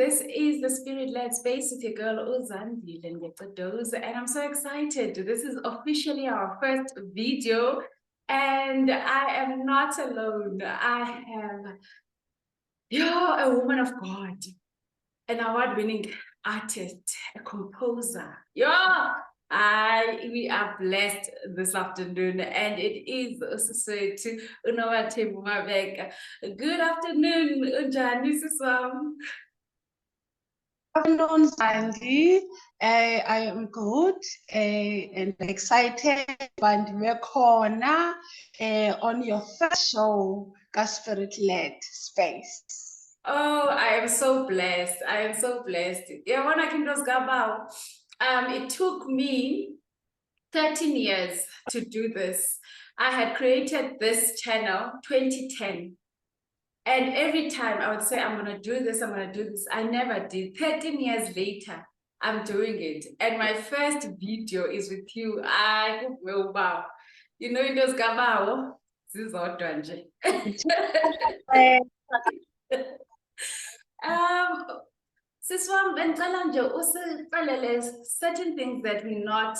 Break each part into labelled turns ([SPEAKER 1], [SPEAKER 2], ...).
[SPEAKER 1] this is the Spirit-Led Space with your girl Uzandile Ngetodoza, and I'm so excited. This is officially our first video, and I am not alone. I have, you're a woman of God, an award-winning artist, a composer. We are blessed this afternoon, and it is also to Nobathembu Mabeka. Good afternoon, Unjani Siswam.
[SPEAKER 2] Afternoon, Sandy. I am good and excited and we're corner on your first show, Spirit-Led Space.
[SPEAKER 1] Oh, I am so blessed. I am so blessed. Yeah, when I came to Gabao, it took me 13 years to do this. I had created this channel 2010. And every time I would say, I'm going to do this, I'm going to do this. I never did. 13 years later, I'm doing it. And my first video is with you. I will bow. You know, it was Gabao. This is all done. Siswam, bengicela nje usixelele certain things that we're not,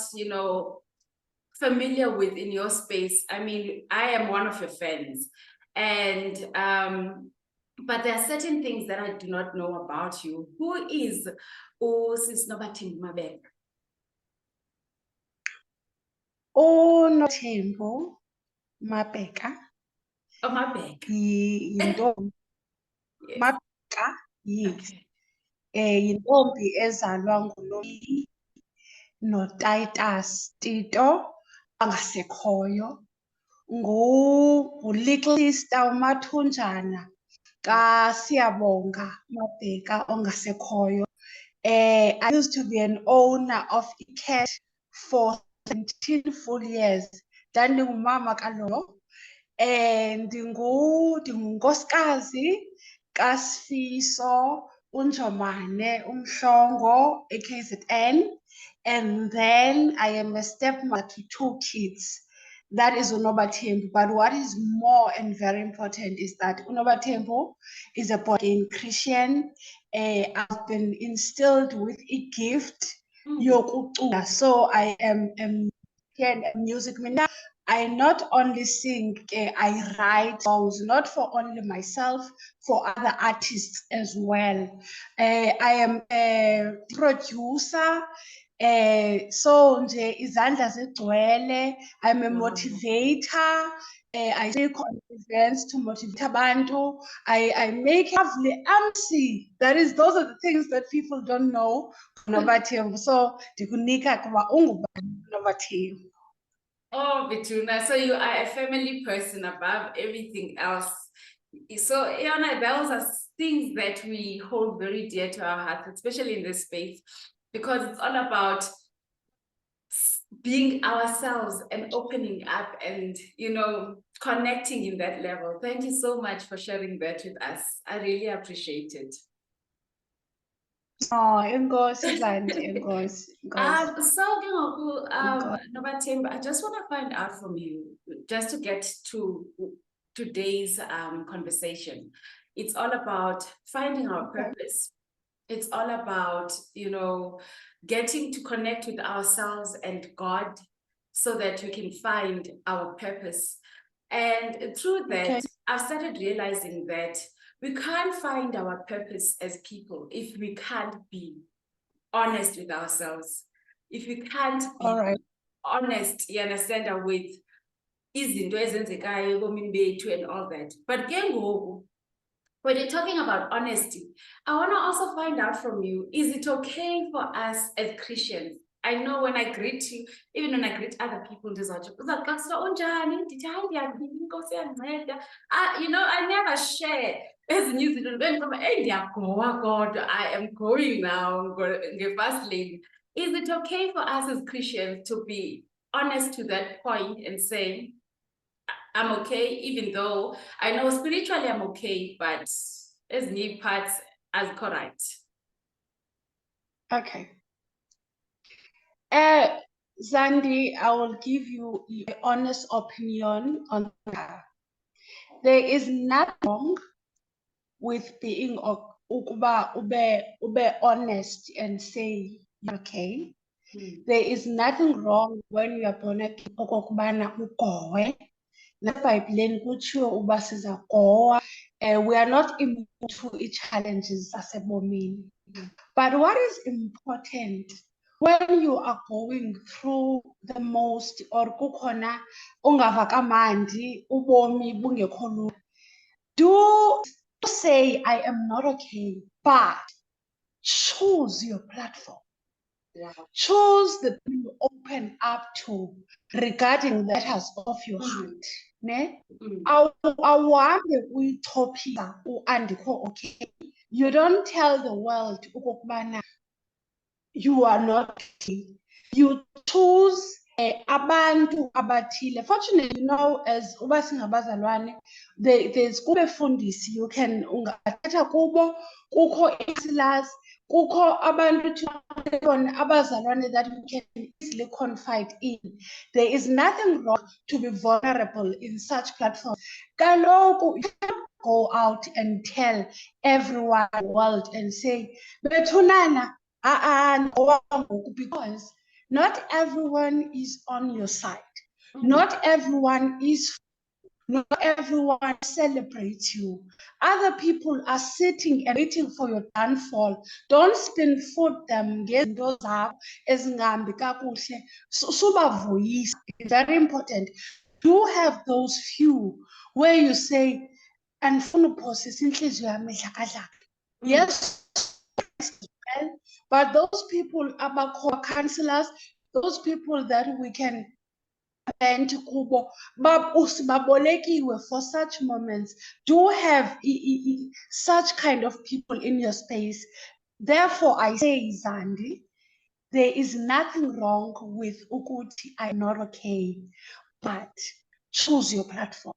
[SPEAKER 1] familiar with in your space. I mean, I am one of your fans, and but there are certain things that I do not know about you. Who is Sis Nobathembu Mabeka?
[SPEAKER 2] Nobathembu Mabeka.
[SPEAKER 1] Oh, Mabeka.
[SPEAKER 2] Yintombi.
[SPEAKER 1] Yes.
[SPEAKER 2] Mabeka, yes.
[SPEAKER 1] Okay.
[SPEAKER 2] Yintombi ezalwa noTitus Tito angasekhoyo. Little sister umathunjana kaSiyabonga Mabeka ongasekhoyo. I used to be an owner of a cat for 17 full years. Ndandingumama kalowo. Ndingunkosikazi kaSifiso uNjomane uMhlongo eKZN. And then I am a stepmother to 2 kids. That is Nobathembu. But what is more and very important is that Nobathembu is a born-again Christian. I've been instilled with a gift. So I am a music minister. I not only sing, I write songs, not for only myself, for other artists as well. I am a producer. So nje izandla zigcwele. I'm a motivator. I speak on events to motivate abantu. I make lovely MC. Those are the things that people don't know. Nobathembu. So ndikunika kuba ungubani Nobathembu.
[SPEAKER 1] Oh, Betuna, so you are a family person above everything else. So, Iona, those are things that we hold very dear to our hearts, especially in this space, because it's all about being ourselves and opening up and, connecting in that level. Thank you so much for sharing that with us. I really appreciate it.
[SPEAKER 2] Oh, enkosi Zandi, enkosi.
[SPEAKER 1] So, Nobathembu, I just want to find out from you, just to get to today's conversation. It's all about finding our purpose. It's all about, getting to connect with ourselves and God so that we can find our purpose. And through that, I've started realizing that we can't find our purpose as people if we can't be honest with ourselves. If we can't be honest, you understand, with izinto ezenzekayo ebomini bethu and all that. But when you're talking about honesty, I want to also find out from you, is it okay for us as Christians? I know when I greet you, even when I greet other people, I never share as news. God, I am going now, first lady. Is it okay for us as Christians to be honest to that point and say, I'm okay, even though I know spiritually I'm okay, but as new parts as correct.
[SPEAKER 2] Okay. Zandi, I will give you an honest opinion on that. There is nothing wrong with being ukuba ube honest and say you're okay. There is nothing wrong when you are born again okokubana ugowe. NaseBhayibhileni kutshiwo uba siza gowa. We are not immune to challenges zasebomini. But what is important when you are going through the most or kukhona ungava kamandi ubomi bungekho lula, do say I am not okay, but choose your platform. Choose the people you open up to regarding the matters of your heart. Ne? Awuhambe uyitophisa andikho okay. You don't tell the world ukokubana you are not okay. You choose abantu abathile. Fortunately, as uba singabazalwane, there's kube fundisi. You can ungathatha kubo, kukho counselors, kukho abantu abazalwane that you can easily confide in. There is nothing wrong to be vulnerable in such platforms. Kaloku, you cannot go out and tell everyone in the world and say, bethunana, because not everyone is on your side. Not everyone celebrates you. Other people are sitting and waiting for your downfall. Don't spin foot them. It's very important. Do have those few where you say, and yes, but those people are counselors, those people that we can vent kubo, for such moments. Do have such kind of people in your space. Therefore, I say, Zandi, there is nothing wrong with ukuthi I'm not okay, but choose your platform.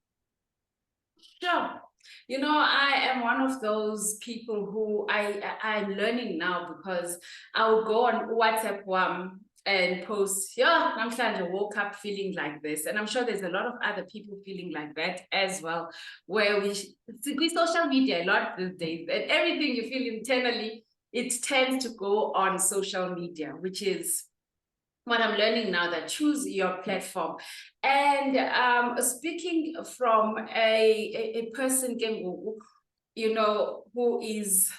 [SPEAKER 1] Sure. You know, I am one of those people who I'm learning now, because I will go on WhatsApp and post, yeah, I woke up feeling like this. And I'm sure there's a lot of other people feeling like that as well, where we social media a lot these days, and everything you feel internally, it tends to go on social media, which is what I'm learning now, that choose your platform. And speaking from a person, you know, who is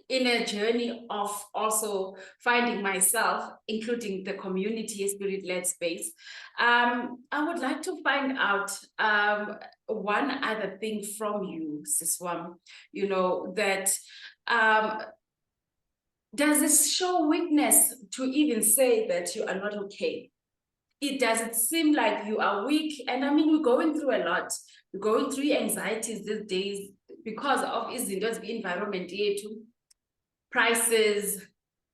[SPEAKER 1] in a journey of also finding myself, including the community spirit-led space, I would like to find out one other thing from you, Siswam, you know, that does it show weakness to even say that you are not okay? Does it seem like you are weak? And I mean, we're going through a lot. We're going through anxieties these days because of the environment here too. Prices,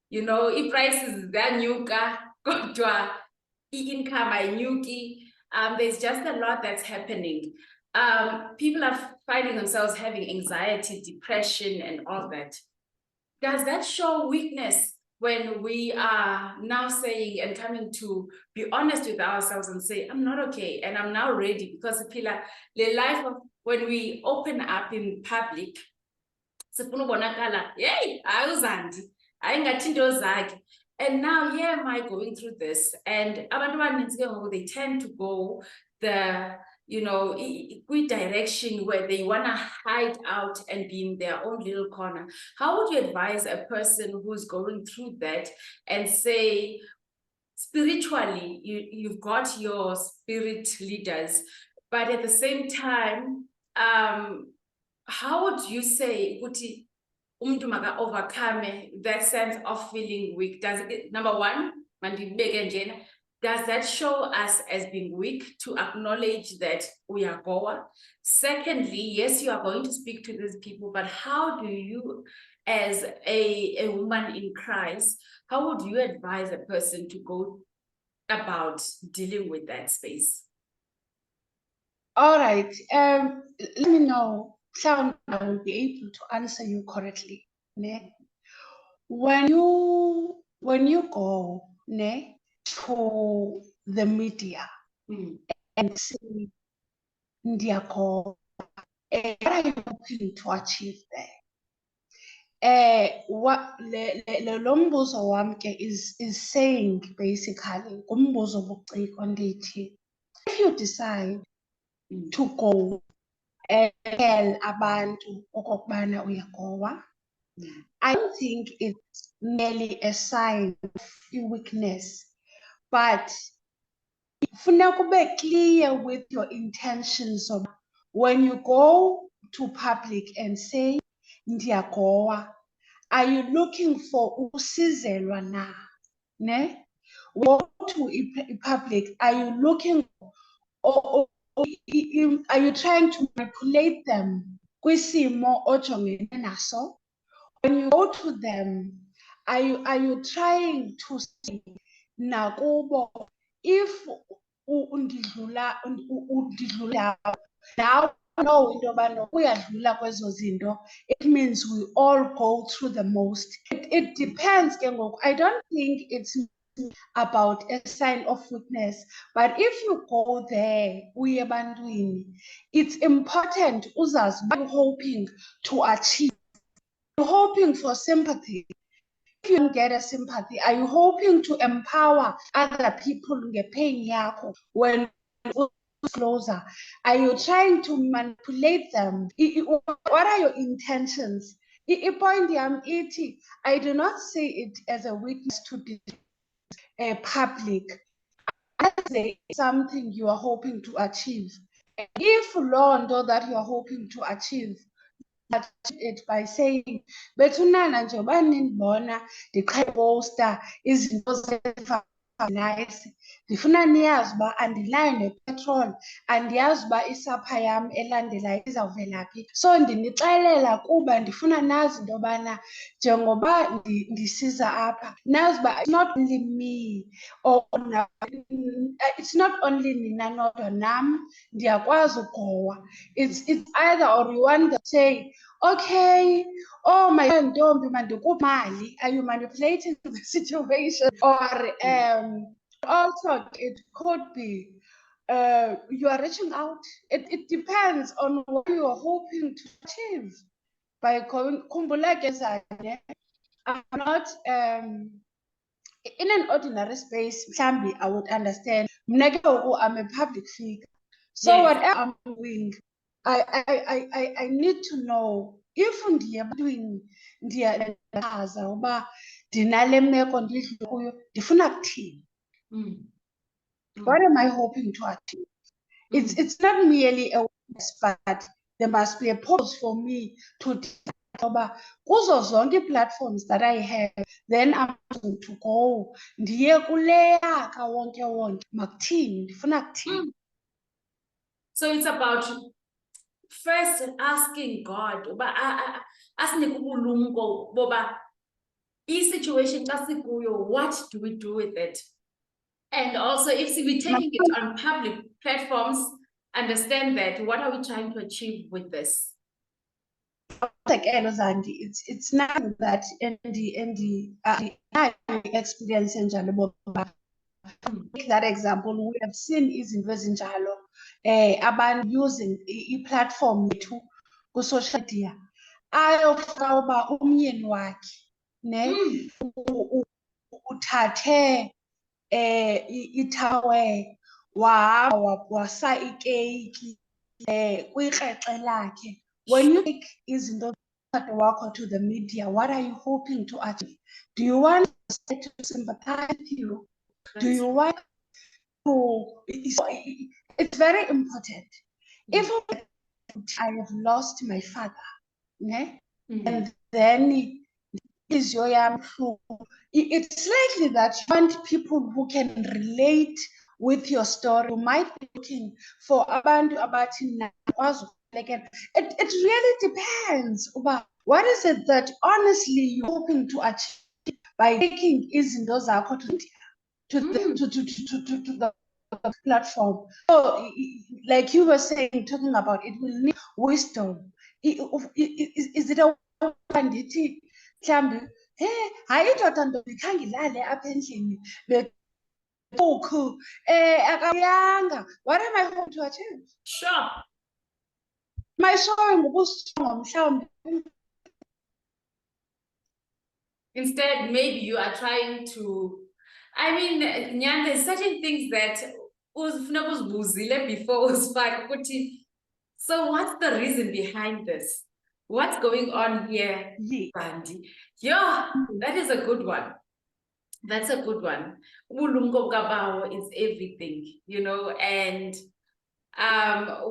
[SPEAKER 1] you know, if prices zanyuka, kodwa income aynyuki. There's just a lot that's happening. People are finding themselves having anxiety, depression, and all that. Does that show weakness when we are now saying and coming to be honest with ourselves and say, I'm not okay, and I'm now ready? Because the life of when we open up in public, yay, and now here am I going through this, and they tend to go the, you know, direction where they want to hide out and be in their own little corner. How would you advise a person who's going through that and say, spiritually, you've got your spirit leaders, but at the same time, how would you say umuntu maka overcome that sense of feeling weak? Does it, number one, does that show us as being weak to acknowledge that we are Goa? Secondly, yes, you are going to speak to these people, but how do you, as a woman in Christ, how would you advise a person to go about dealing with that space?
[SPEAKER 2] All right. Let me know. I will be able to answer you correctly. Ne? When you go to the media and say, what are you looking to achieve there? Lo mbuzo wam ke is saying basically ngumbuzo buciko ndithi, if you decide to go and tell abantu okokubana uyagowa, I don't think it's merely a sign of weakness, but funeka ube clear with your intentions of when you go to public and say ndiyagowa, are you looking for usizelwa na? Ne? Go to public, are you looking or are you trying to manipulate them kwisimo ojongene naso? When you go to them, are you trying to say nakubo, if undidlula now know into yobana uyadlula kwezo zinto, it means we all go through the most. It depends ke ngoku. I don't think it's about a sign of weakness, but if you go there uye ebantwini, it's important uzazi what you're hoping to achieve. You're hoping for sympathy. If you don't get a sympathy, are you hoping to empower other people ngepain yakho when closer? Are you trying to manipulate them? What are your intentions? Point yam ithi, I do not see it as a weakness to a public. There is something you are hoping to achieve. If loo that you are hoping to achieve, it by saying bethunana nje uba nindibona ndiqheposta izinto nice, ndifuna niyazi uba andinayo nepetroli, andiyazi uba isapha yam elandelayo izawuvela phi. So ndinixelela kuba ndifuna nazi into yobana njengoba ndisiza apha, nazi uba it's not only me or it's not only nina nodwa, nam ndiyakwazi ugowa. It's either or you want to say, okay, oh my ntombi mandikuphi, are you manipulating the situation? Or also it could be you are reaching out. It depends on what you are hoping to achieve by going. I'm not in an ordinary space. Mhlambi I would understand. I'm a public figure, so yes, whatever I'm doing, I need to know if ndiyachaza uba ndinale meko ndidlule kuyo, ndifuna kuthini. What am I hoping to achieve? It's not merely a weakness, but there must be a purpose for me to kuzo zonke platforms that I have, then I'm going to go ndiye kuleya kawonke wonke makuthini, ndifuna kuthini.
[SPEAKER 1] So it's about first asking God uba asinike ubulumko boba i-situation xa sikuyo, what do we do with it? And also if we're taking it on public platforms, understand that what are we trying to achieve with this?
[SPEAKER 2] It's nothing that experience enjalo. Take that example, we have seen izinto ezinjalo abantu using i-platform yethu ku-social media ayofika uba umyeni wakhe ne uthathe ithawe wahamba wasa ikeyiki kwikrexe lakhe. When you take izinto wakho to the media, what are you hoping to achieve? Do you want to sympathize with you? Do you want to? It's very important. If I have lost my father, and then is your young, it's likely that you want people who can relate with your story. You might be looking for abantu abathi it really depends about what is it that honestly you're hoping to achieve by taking izinto zakho to the platform. So like you were saying, talking about it will need wisdom. Is it a ndithi mhlambi hayi indoda ndikhange ilale apha endlini bekukhu akayanga. What am I hoping to achieve?
[SPEAKER 1] Sure.
[SPEAKER 2] Am I showing ubusongo mhlawumbi
[SPEAKER 1] Instead, maybe you are trying to, I mean, Nyan, there's certain things that before was so what's the reason behind this? What's going on here, Bandi? Yeah, that is a good one. That's a good one. Ubulumko kabawo is everything, you know, and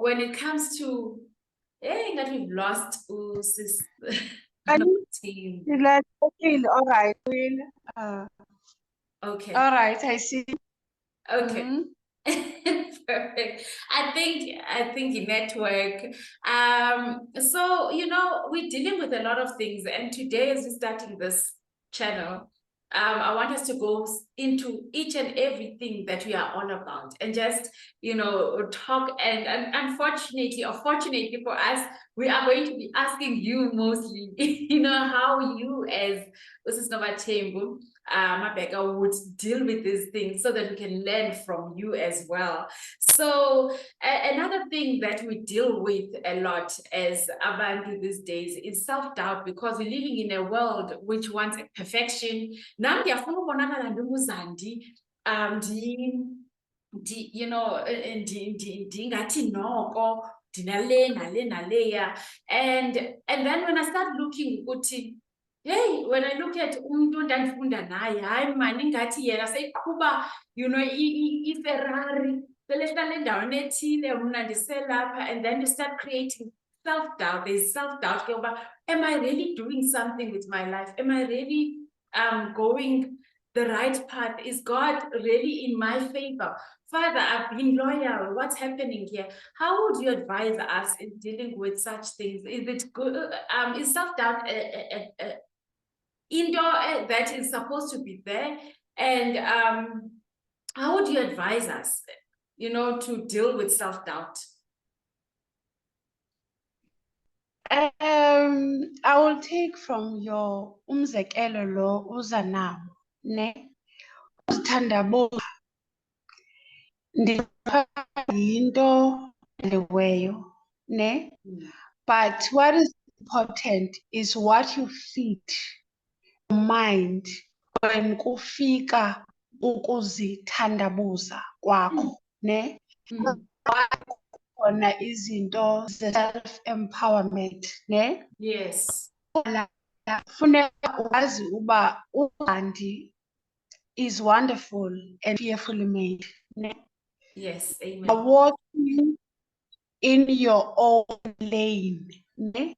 [SPEAKER 1] when it comes to that we've lost sis team.
[SPEAKER 2] All right.
[SPEAKER 1] Okay.
[SPEAKER 2] All right, I see.
[SPEAKER 1] Okay. Perfect. I think in network. So you know, we're dealing with a lot of things, and today as we're starting this channel, I want us to go into each and everything that we are on about and just, you know, talk. And unfortunately, or fortunately for us, we are going to be asking you mostly, you know, how you as Nobathembu Mabeka would deal with these things so that we can learn from you as well. So another thing that we deal with a lot as abantu these days is self-doubt, because we're living in a world which wants perfection. Nam ndiyafuna ubonakala ndinguzandi, you know, ndingathi noko ndinale nale naleya, and then when I start looking ukuthi hey, when I look at umuntu ndandifunda naye, hayi mani ingathi yena seyiqhuba, you know, iFerrari selehlala endaweni ethile, mna ndiselapha, and then you start creating self-doubt. There's self-doubt about, am I really doing something with my life? Am I really going the right path? Is God really in my favor? Father, I've been loyal. What's happening here? How would you advise us in dealing with such things? Is it good? Is self-doubt indoor that is supposed to be there? And how would you advise us, you know, to deal with self-doubt?
[SPEAKER 2] I will take from your umzekelo lo uza nawo, ne? Uzithandabuza yinto elenziweyo, ne? But what is important is what you feed your mind when kufika ukuzithandabuza kwakho, ne? Khona izinto ze-self-empowerment, ne?
[SPEAKER 1] Yes.
[SPEAKER 2] Funeka wazi uba uZandi is wonderful and fearfully made, ne?
[SPEAKER 1] Yes, amen.
[SPEAKER 2] You're walking in your own lane, ne?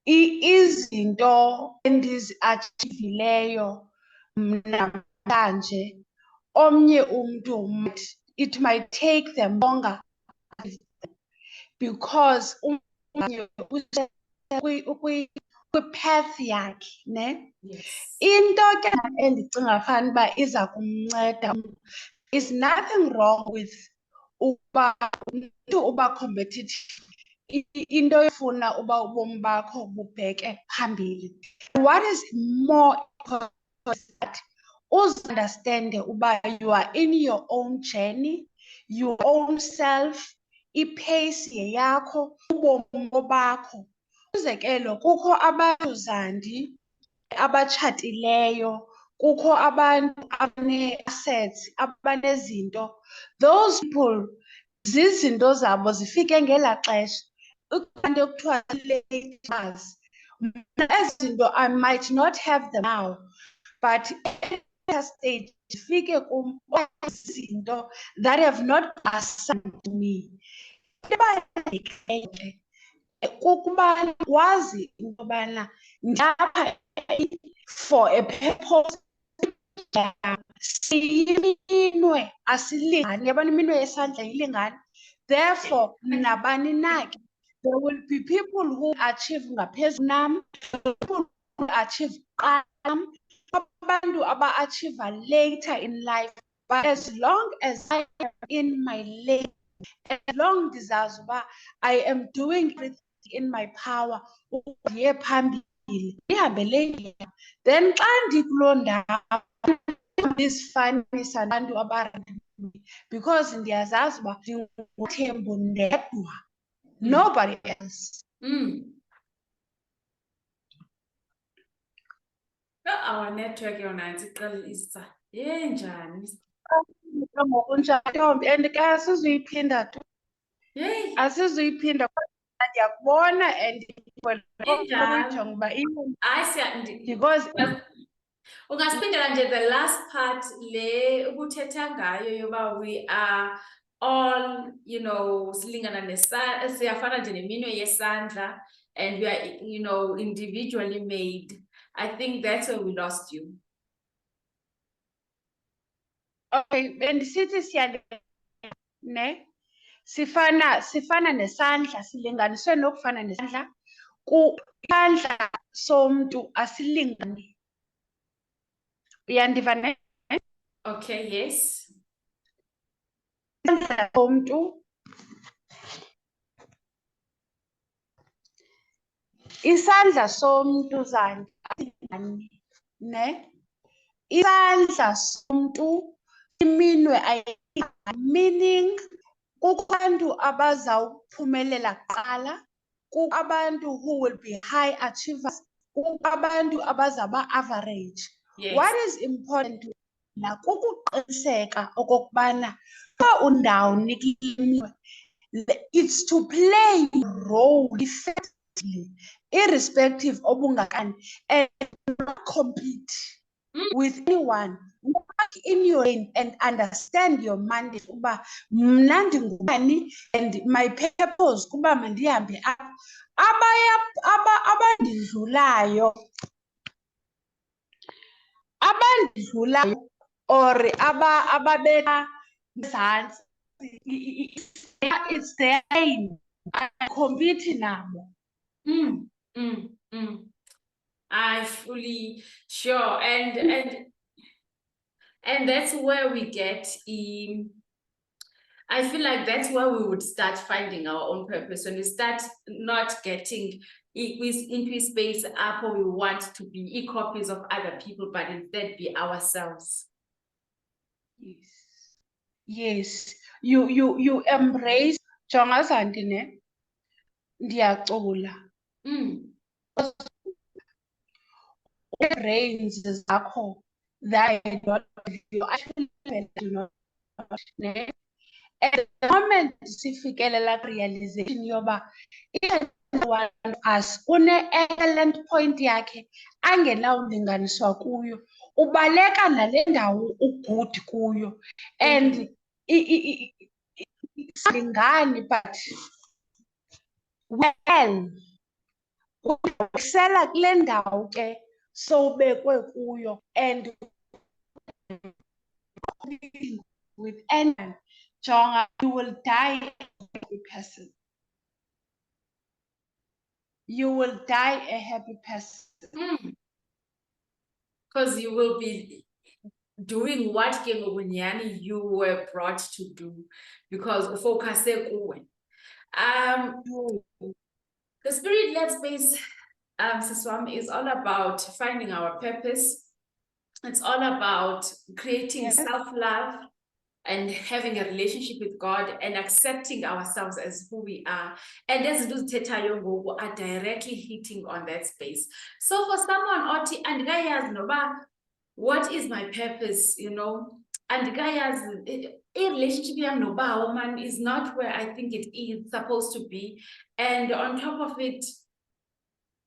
[SPEAKER 2] Izinto endiziachivileyo namhlanje, omnye umntu it might take them longer because kwi-path yakhe, ne?
[SPEAKER 1] Yes.
[SPEAKER 2] Into ke endicinga fanuba iza kumnceda, is nothing wrong with uba umntu uba competitive, into yofuna uba ubomi bakho bubheke phambili. What is more important is that understand uba you are in your own journey, your own self, i-pace yeyakho, ubomi bakho. Umzekelo, kukho abantu Zandi abatshatileyo, kukho abantu abane-assets, abanezinto. Those people zizinto zabo zifike ngelaa xesha, into ekuthiwa late bloomers. Ezi zinto I might not have them now, but at a stage zifike kum izinto that have not assigned to me. Kukuba wazi into yobana ndapha for a purpose. Siyiminwe asilingani, yabona iminwe yesandla ayilingani. Therefore, nabani na ke, there will be people who achieve ngaphezulu nam, people who achieve kuqala, abantu aba-achieve later in life. But as long as I am in my lane, as long ndizazi uba I am doing everything in my power ndiye phambili, ndihambe late, then xa ndikuloo ndawo ndizifanisa nabantu abarandile, because ndiyazazi uba ndinguThembu ndedwa, nobody else.
[SPEAKER 1] Our network yona iqalisa yenjani?
[SPEAKER 2] Ngokunjalo ntombi, and ke asizuyiphinda tu.
[SPEAKER 1] Yeyi,
[SPEAKER 2] Asizuyiphinda kodwa ndiyakubona and
[SPEAKER 1] injalo.
[SPEAKER 2] uyijonga uba
[SPEAKER 1] Hayi
[SPEAKER 2] because
[SPEAKER 1] ungasipindela nje the last part le ubuthetha ngayo yoba we are all, you know, silingana siyafana nje neminwe yesandla, and we are, you know, individually made. I think that's where we lost you.
[SPEAKER 2] okay, bendisithi ne sifana nesandla, silinganiswe nokufana nesandla. Isandla somntu asilingani. Uyandiva ne?
[SPEAKER 1] Okay, yes.
[SPEAKER 2] Isandla somntu isandla somntu zandi asilingani, ne? Isandla somntu, iminwe ayilingani, meaning kukho abantu abazawuphumelela kuqala, kukho abantu who will be high achievers, kukho abantu abazaba average.
[SPEAKER 1] Yes.
[SPEAKER 2] What is important na kukuqiniseka okokubana xa undawoni kule, it's to play a role effectively, irrespective obungakani, and not compete with anyone. Work in your lane and understand your mandate uba mna ndingubani and my purpose kuba mandihambe apha. Abandidlulayo or ababeka ngezantsi, it's their lane. Compete nabo.
[SPEAKER 1] I fully sure, and that's where we get in. I feel like that's where we would start finding our own purpose, when we start not getting into a space up where we want to be copies of other people, but instead be ourselves.
[SPEAKER 2] Yes. Yes. You embrace jonga zanti ne ndiyacula. Brains zakho that you actually do not ne. At the moment sifikelela realization yoba one of us une-talent point yakhe angenawulinganiswa kuyo, ubaleka nale ndawo ugood kuyo, and lingani, but well usela kule ndawo ke sowubekwe kuyo, and with anyone jonga, you will die a happy person. You will die a happy person.
[SPEAKER 1] Because you will be doing what you were brought to do, because focus the spirit-led space, Siswam, is all about finding our purpose. It's all about creating self-love and having a relationship with God and accepting ourselves as who we are. And as those Tetayo are directly hitting on that space. So for someone, Oti, and guys, what is my purpose, you know? And guys, a relationship with Noba woman is not where I think it is supposed to be. And on top of it,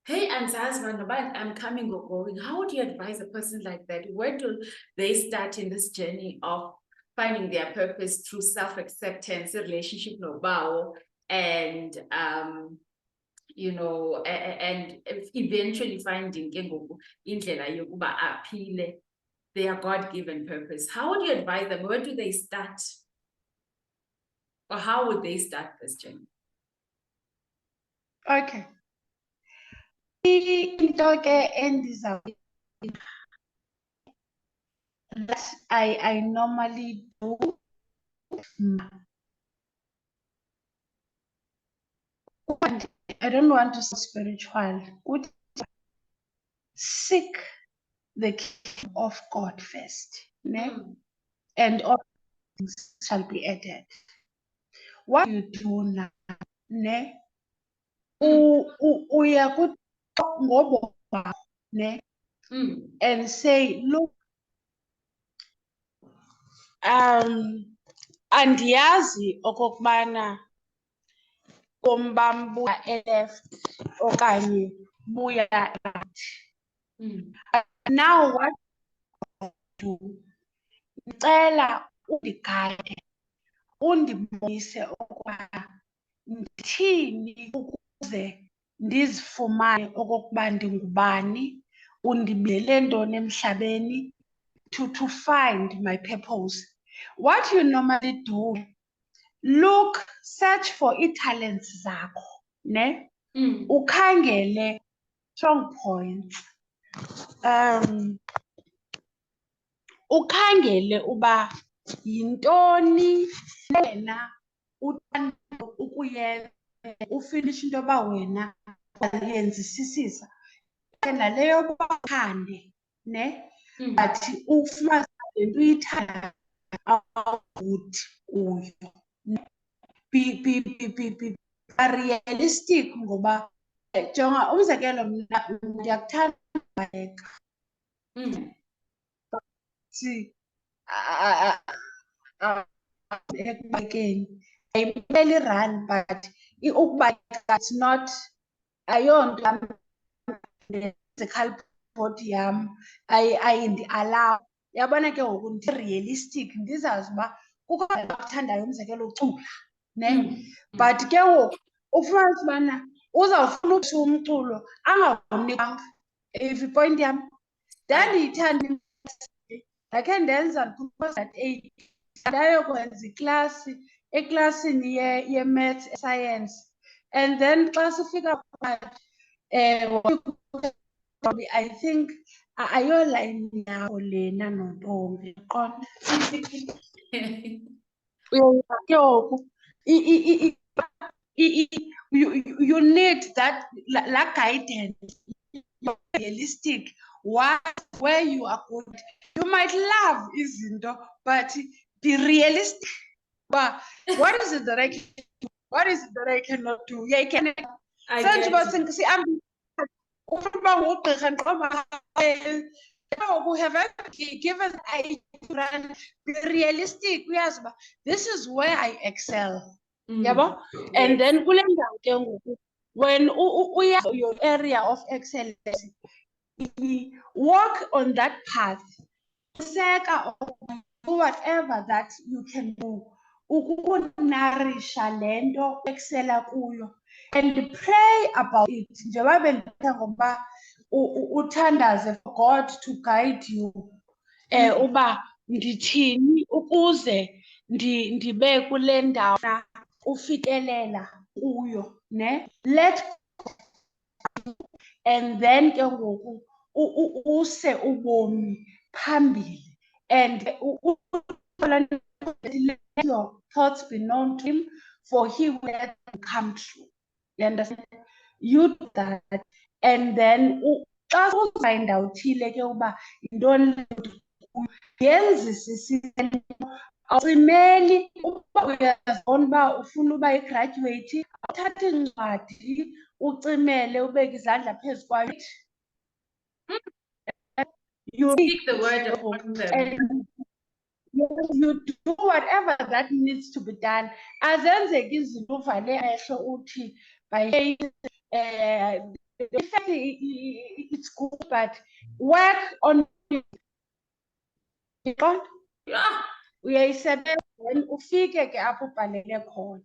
[SPEAKER 1] hey, and husband, I'm coming or going. How would you advise a person like that? Where do they start in this journey of finding their purpose through self-acceptance, relationship no bow, and you know, and eventually finding their God-given purpose? How would you advise them? Where do they start? Or how would they start this journey?
[SPEAKER 2] Okay. Into ke that I normally do, and I don't want to sound spiritual, would seek the kingdom of God first, ne? And all things shall be added. What you do now, ne? Uya ngobomi bakho, ne? and say, look, andiyazi okokubana kombambuya e-left okanye buya right. Now what I do, ndicela undigade, undibonise ukuba ndithini ukuze ndizifumane okokuba ndingubani, undibizele ntoni emhlabeni, to find my purpose. What you normally do, look, search for ii-talents zakho, ne? Ukhangele strong points. Ukhangele uba yintoni wena uthanda ukuyenza, ufinishe into yoba wena uyenzisisisa naleyo yoba uthande, ne? But ufumane le nto uyithandayo awugude kuyo. Be realistic ngoba jonga, umzekelo mna ndiyakuthanda ubaleka. Ekubalekeni ayibukela i-run, but ukubaleka it's not, ayonto yam physical body yam ayindi-allow. Uyabona ke ngoku ndi-realistic, ndizazi uba kukho akuthandayo, umzekelo ucula, ne? But ke ngoku ufumanise ubana uzawufuna ukusho umculo angawunikwanga, if ipointi yam. Ndandiyithanda ndakhe ndenza ngo-2008, ndayokwenza iklasi eklasini ye-maths science, and then xa sifika I think ayolayini yakho lena nontombi, qonda. Ke ngoku you need that laa guidance, realistic, where you are good. You might love izinto, but be realistic. But what is it that I can do? What is it that I cannot do? Yeah, I can. We have given be realistic. This is where I excel. Yabo? And then when your area of excellence, walk on that path. Whatever that you can do, ukunarisha lento excela kuyo, and pray about it. Njengoba bendithetha ngokuba uthandaze for God to guide you, uba ndithini ukuze ndibe kule ndawo ufikelela kuyo, ne? Let, and then ke ngoku use ubomi phambili, and let your thoughts be known to him, for he will let them come true. You understand? You do that, and then xa ufind out ke uba yintoni yenzisisile, awucimeli. Uba uyazibona uba ufuna uba igraduate, awuthathe incwadi ucimele, ubeke izandla phezu kwayo. You
[SPEAKER 1] speak the word upon them.
[SPEAKER 2] You do whatever that needs to be done. Azenzeki izinto uvale ehlo uthi by it's good, but work on it.
[SPEAKER 1] Yeah.
[SPEAKER 2] Uyayisebenza then ufike ke apho ubhalele khona.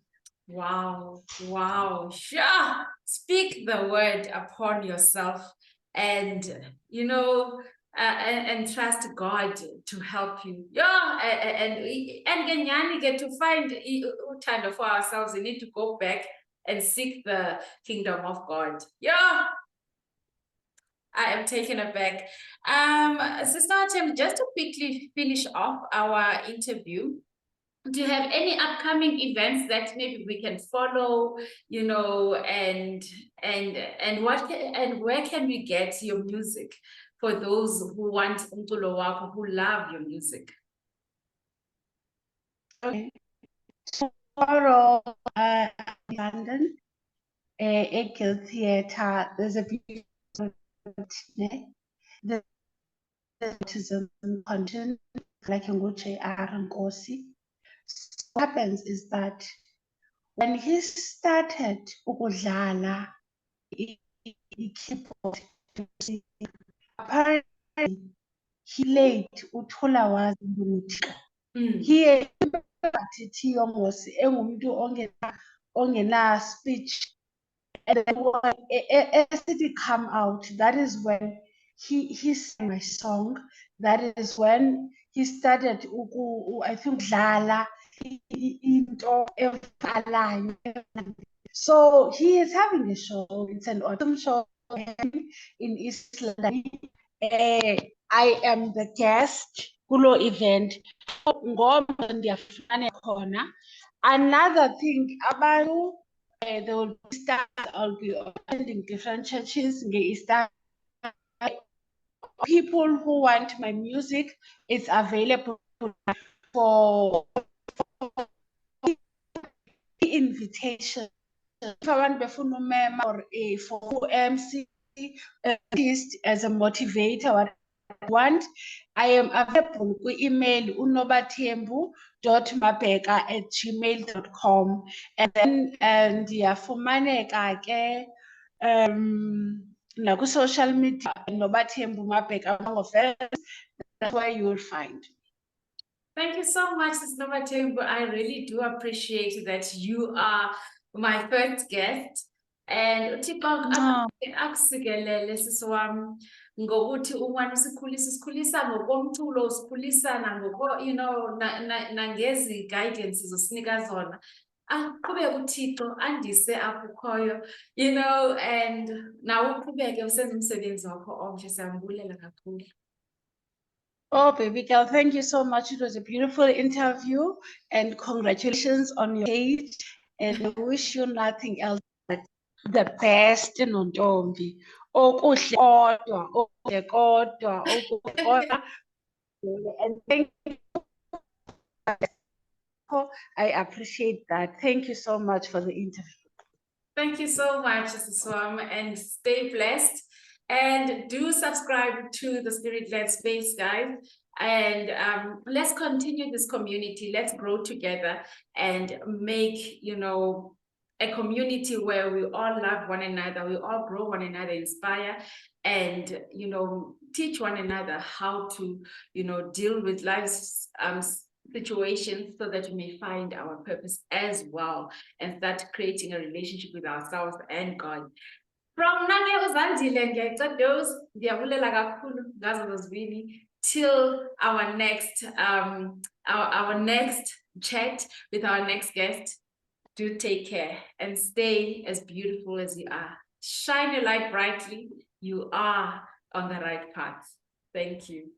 [SPEAKER 1] Wow, wow, sure. Speak the word upon yourself, and and trust God to help you. Yeah, and kenyani get to find uthando for ourselves. We need to go back and seek the kingdom of God. Yeah. I am taken aback. Sister Atem, just to quickly finish off our interview, do you have any upcoming events that maybe we can follow, and where can we get your music for those who want umculo wakho, who love your music?
[SPEAKER 2] Okay. Tomorrow, London, Echo Theatre, there's a beautiful autism content, like JR Nkosi. So what happens is that when he started ukudlala i-keyboard, apparently he late uthula wazi ukuthi he athithi almost engumuntu ongena speech, and then as it come out, that is when he sang my song. That is when he started I think dlala into evalayo. So he is having a show. It's an autumn show in East London. I am the guest kulo event. Ngoba ndiyafumana khona. Another thing, abantu there will be stars. I'll be attending different churches. People who want my music, it's available for invitation. If I want befuna umema or for MC artist as a motivator, what I want, I am available ku email nobathembu.mabeka@gmail.com, and then ndiyafumaneka ke naku social media Nobathembu Mabeka among of us. That's where you will find.
[SPEAKER 1] Thank you so much, Ms. Nobathembu. I really do appreciate that you are my first guest. And uThixo akusikelele sisi wami ngokuthi umane usikhulisa ngokomculo, usikhulisa nangoko, you know, nangezi guidance osinika zona. Aqhubeke uThixo andise apho ukhoyo, you know, and nawe uqhubeke usenze umsebenzi wakho omhle. Siyambulela kakhulu.
[SPEAKER 2] Oh, baby girl, thank you so much. It was a beautiful interview, and congratulations on your page. And I wish you nothing else but the best in Ntombi. Okuhle kodwa, okuhle kodwa, okuhle kodwa. And thank you. I appreciate that. Thank you so much for the interview.
[SPEAKER 1] Thank you so much, Mrs. Swam, and stay blessed. And do subscribe to the Spirit-Led Space, guys. And let's continue this community. Let's grow together and make, you know, a community where we all love one another, we all grow one another, inspire, and, you know, teach one another how to, you know, deal with life's situations so that we may find our purpose as well and start creating a relationship with ourselves and God. From Nage Uzandile ngiyaqedos ndiyabulela kakhulu ngazo zozibini till our next our next chat with our next guest. Do take care and stay as beautiful as you are. Shine your light brightly. You are on the right path. Thank you.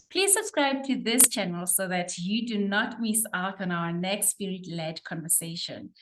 [SPEAKER 1] Please subscribe to this channel so that you do not miss out on our next Spirit-Led conversation.